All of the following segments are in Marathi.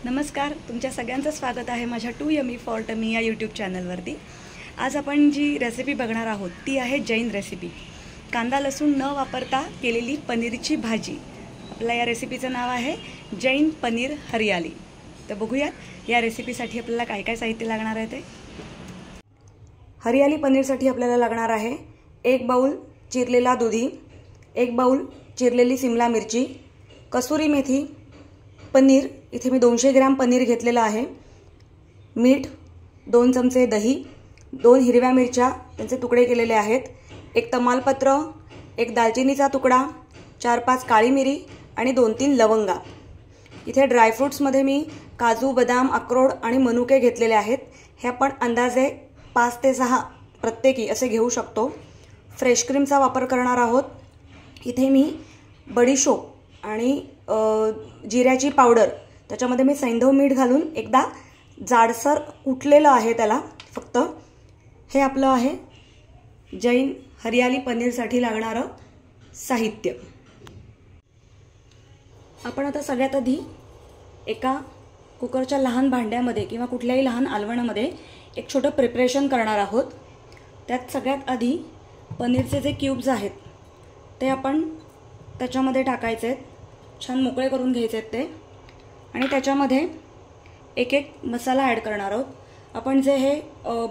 नमस्कार, तुमच्या सगळ्यांचं स्वागत आहे माझ्या टू यमी फॉर टमी या यूट्यूब चॅनलवरती। आज आपण जी रेसिपी बघणार आहोत ती आहे जैन रेसिपी। कांदा लसूण न वापरता केलेली पनीरची भाजी। आपल्या या रेसिपीचं नाव आहे जैन पनीर हरियाली। तर बघूयात या रेसिपीसाठी आपल्याला काय काय साहित्य लागणार आहे ते। हरियाली पनीरसाठी आपल्याला लागणार आहे 1 बाउल चिरलेला दुधी, 1 बाउल चिरलेली शिमला मिरची, कसुरी मेथी, पनीर इथे मी 200 ग्रॅम पनीर घेतलेलं आहे, मीठ, 2 चमचे दही, 2 हिरव्या मिरच्या त्यांचे तुकडे केलेले आहेत, 1 तमालपत्र, 1 दालचिनीचा तुकडा, 4-5 काळी मिरी आणि 2-3 लवंगा। इथे ड्रायफ्रूट्समध्ये मी काजू, बदाम, अक्रोड आणि मनुके घेतलेले आहेत। हे आपण अंदाजे 5 ते 6 प्रत्येकी असे घेऊ शकतो। फ्रेश क्रीमचा वापर करणार आहोत। इथे मी बडीशोप आणि जिऱ्याची पावडर त्याच्यामध्ये मी सैंधव मीठ घालून एकदा जाडसर कुटलेलं आहे त्याला फक्त। हे आपलं आहे जैन हरियाली पनीरसाठी लागणारं साहित्य। आपण आता सगळ्यात आधी एका कुकरच्या लहान भांड्यामध्ये किंवा कुठल्याही लहान आलवणामध्ये एक छोटं प्रिपरेशन करणार आहोत। त्यात सगळ्यात आधी पनीरचे जे क्यूब्स आहेत ते आपण त्याच्यामध्ये टाकायचे आहेत, छान मोकळे करून घ्यायचे आहेत ते, आणि त्याच्यामध्ये एक एक मसाला ॲड करणार आहोत। आपण जे हे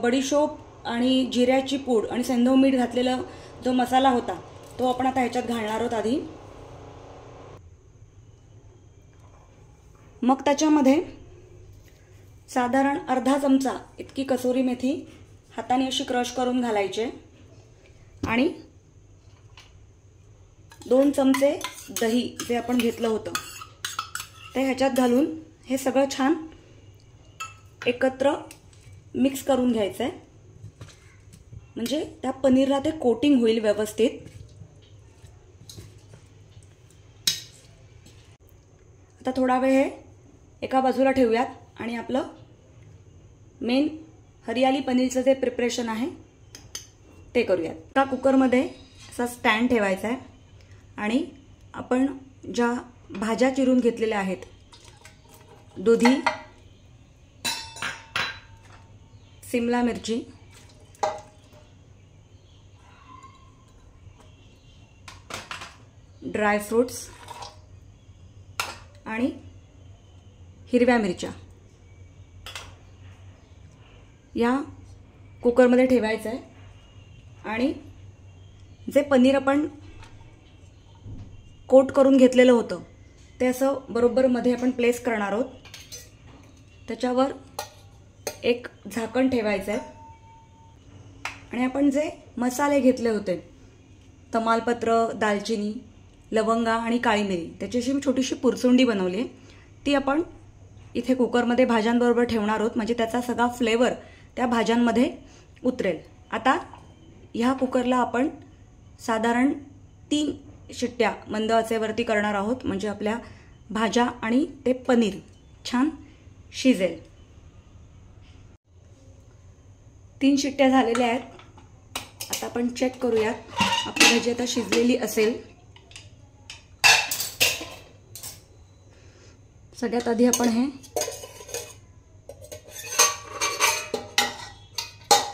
बडीशोप आणि जिऱ्याची पूड आणि सैंधव मीठ घातलेला जो मसाला होता तो आपण आता ह्याच्यात घालणार आहोत आधी। मग त्याच्यामध्ये साधारण अर्धा चमचा इतकी कसुरी मेथी हाताने अशी क्रश करून घालायचे आणि 2 चमचे दही जे आपण घेतलं होतं ते ह्याच्यात घालून हे सगळं छान एकत्र मिक्स करून घ्यायचं आहे, म्हणजे त्या पनीरला ते कोटिंग होईल व्यवस्थित। आता थोडा वेळ हे एका बाजूला ठेवूयात आणि आपलं मेन हरियाली पनीरचं जे प्रिपरेशन आहे ते करूयात। त्या कुकरमध्ये असा स्टँड ठेवायचा आहे आणि आपण ज्या भाज्या चिरून घेतलेल्या आहेत, दुधी, शिमला मिरची, ड्रायफ्रूट्स आणि हिरव्या मिरच्या या कुकरमध्ये ठेवायचं आहे आणि जे पनीर आपण कोट करून घेतलेलं होतं ते असं बरोबर मध्ये आपण प्लेस करणार आहोत। त्याच्यावर एक झाकण ठेवायचं आहे आणि आपण जे मसाले घेतले होते तमालपत्र, दालचिनी, लवंगा आणि काळी मिरी त्याची अशी मी छोटीशी पुरचुंडी बनवली आहे, ती आपण इथे कुकरमध्ये भाज्यांबरोबर ठेवणार आहोत, म्हणजे त्याचा सगळा फ्लेवर त्या भाज्यांमध्ये उतरेल। आता ह्या कुकरला आपण साधारण 3 शिट्ट्या मंद आचेवरती करणार आहोत, म्हणजे आपल्या भाज्या आणि ते पनीर छान शिजेल। 3 शिट्ट्या झालेल्या आहेत। आता आपण चेक करूयात आपली भाजी आता शिजलेली असेल। सगळ्यात आधी आपण हे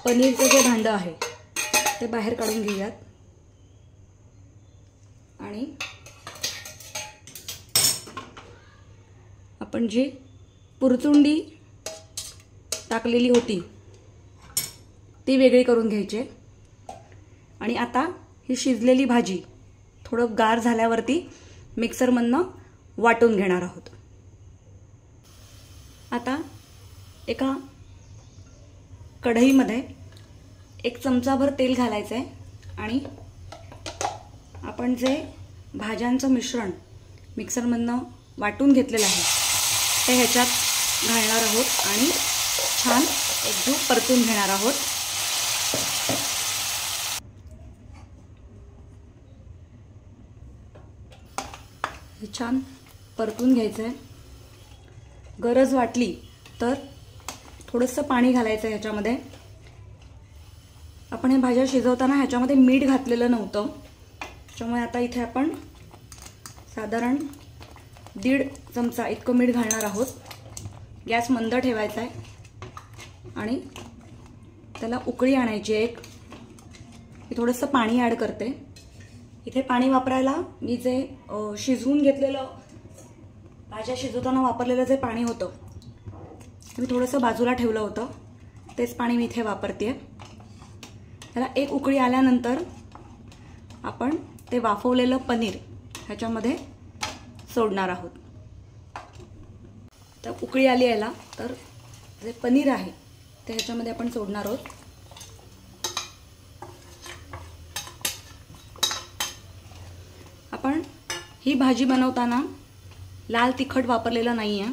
पनीरचं जे भांडं आहे ते बाहेर काढून घेऊयात आणि आपण जी पुरचुंडी टाकलेली होती ती वेगळी करून घ्यायची आणि आता ही शिजलेली भाजी थोडं गार झाल्यावरती मिक्सरमधनं वाटून घेणार आहोत। आता एका कढईमध्ये 1 चमचाभर तेल घालायचं आहे आणि आपण जे भाज्यांचं मिश्रण मिक्सरमधनं वाटून घेतलेलं आहे ते ह्याच्यात घालणार आहोत आणि छान एकजीव परतून घेणार आहोत। हे छान परतून घ्यायचं आहे। गरज वाटली तर थोडंसं पाणी घालायचं आहे ह्याच्यामध्ये। आपण हे भाज्या शिजवताना ह्याच्यामध्ये मीठ घातलेलं नव्हतं, त्यामुळे आता इथे आपण साधारण 1.5 चमचा इतकं मीठ घालणार आहोत गॅस मंद ठेवायचा आहे आणि त्याला उकळी आणायची एक. मी थोडंसं पाणी ॲड करते. इथे पाणी वापरायला मी जे शिजवून घेतलेलं, भाज्या शिजवताना वापरलेलं जे पाणी होतं मी थोडंसं बाजूला ठेवलं होतं, तेच पाणी मी इथे वापरते. त्याला एक उकळी आल्यानंतर आपण ते वाफवलेलं पनीर ह्याच्यामध्ये सोडणार आहोत. तर उकळी आली याला, तर जे पनीर आहे ते ह्याच्यामध्ये आपण सोडणार आहोत. आपण ही भाजी बनवताना लाल तिखट वापरलेलं नाही आहे.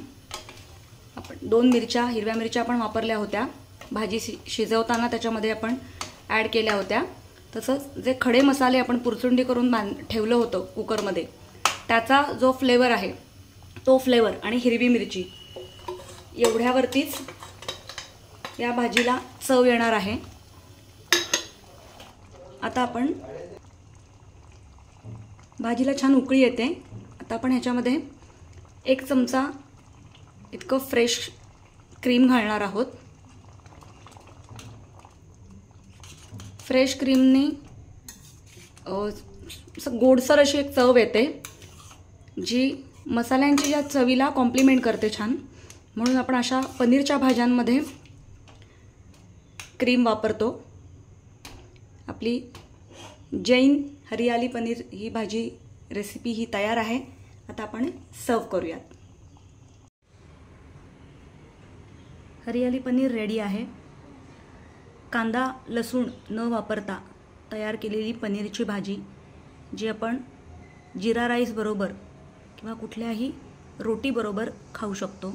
आपण 2 मिरच्या, हिरव्या मिरच्या आपण वापरल्या होत्या भाजी शिजवताना, त्याच्यामध्ये आपण ॲड केल्या होत्या. तसंच जे खडे मसाले आपण पुरचुंडी करून ठेवलं होतं कुकरमध्ये, त्याचा जो फ्लेवर आहे तो फ्लेवर आणि हिरवी मिरची एवढ्यावरतीच या भाजीला चव येणार आहे. आता आपण भाजीला छान उकळी येते. आता आपण ह्याच्यामध्ये 1 चमचा इतकं फ्रेश क्रीम घालणार आहोत. फ्रेश क्रीमने गोडसर अशी एक चव येते, जी मसाल्यांची या चवीला कॉम्प्लिमेंट करते छान. म्हणून आपण अशा पनीरच्या भाज्यांमध्ये क्रीम वापरतो. आपली जैन हरियाली पनीर ही भाजी रेसिपी ही तयार आहे. आता आपण सर्व करूयात. हरियाली पनीर रेडी आहे. कांदा लसूण न वापरता तयार केलेली पनीरची भाजी, जी आपण जिरा राईस बरोबर किंवा कुठल्याही रोटी बरोबर खाऊ शकतो.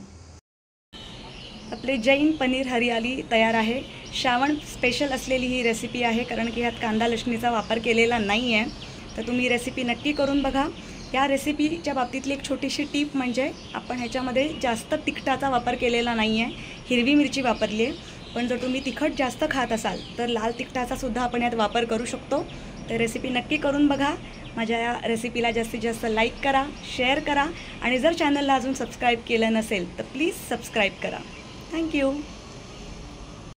आपले जैन पनीर हरियाली तयार आहे. श्रावण स्पेशल असलेली ही रेसिपी आहे, कारण की ह्यात कांदा लसणीचा वापर केलेला नाही आहे. तर तुम्ही रेसिपी नक्की करून बघा. या रेसिपीच्या बाबतीतली एक छोटीशी टिप म्हणजे आपण ह्याच्यामध्ये जास्त तिखटाचा वापर केलेला नाही आहे, हिरवी मिरची वापरली आहे. पण जर तुम्ही तिखट जास्त खात असाल तर लाल तिखटाचा सुद्धा आपण यात वापर करू शकतो. तर रेसिपी नक्की करून बघा. माझ्या या रेसिपीला जास्तीत जास्त लाईक करा, शेअर करा आणि जर चॅनलला अजून सबस्क्राईब केलं नसेल तर प्लीज सबस्क्राईब करा. थँक्यू.